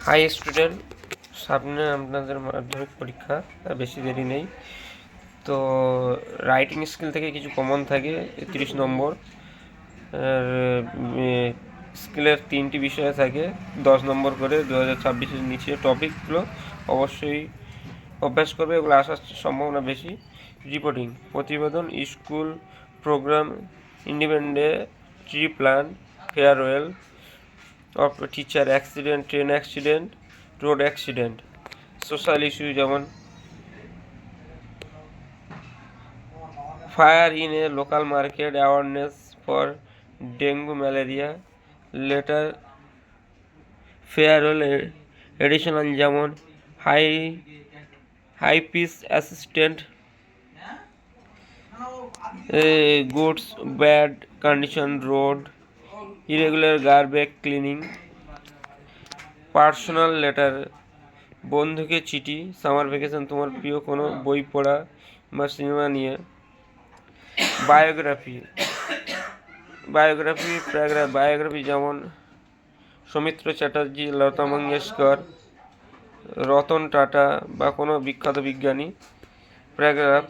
High student, সামনে আপনাদের মাধ্যমিক পরীক্ষা, বেশি দেরি নেই। তো রাইটিং স্কিল থেকে কিছু কমন থাকে 30 নম্বর। আর স্কিলের 3টি বিষয় থাকে 10 নম্বর করে। 2026-এর নিচে টপিকগুলো অবশ্যই অভ্যাস করবে, এগুলো আসার সম্ভাবনা বেশি। রিপোর্টিং, প্রতিবেদন, school program, independent tree plan, farewell of teacher accident, train accident, road accident. Social issue যেমন fire in a local market, awareness for dengue malaria, letter farewell additional যেমন high peace assistant, goods bad condition road, irregular garbage cleaning, personal letter, বন্ধুকে চিঠি, summer vacation, তোমার প্রিয় কোনো বই পড়া বা সিনেমা নিয়ে। বায়োগ্রাফি যেমন সৌমিত্র চ্যাটার্জি, লতা মঙ্গেশকর, রতন টাটা বা কোনো বিখ্যাত বিজ্ঞানী। Paragraph,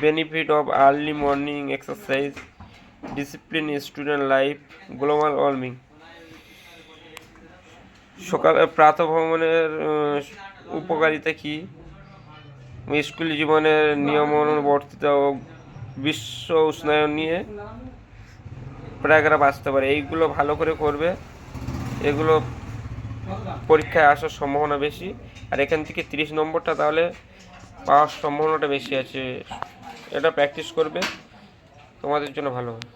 benefit of early morning exercise, discipline student life, global warming. সকালে প্রাতঃভ্রমণের উপকারিতা কী, স্কুল জীবনের নিয়মানুবর্তিতা ও বিশ্ব উষ্ণায়ন নিয়ে প্যারাগ্রাফ আসতে পারে। এইগুলো ভালো করে করবে, এগুলো পরীক্ষায় আসার সম্ভাবনা বেশি। আর এখান থেকে 30 নম্বরটা তাহলে পাওয়ার সম্ভাবনাটা বেশি আছে। এটা প্র্যাকটিস করবে, তোমাদের জন্য ভালো হবে।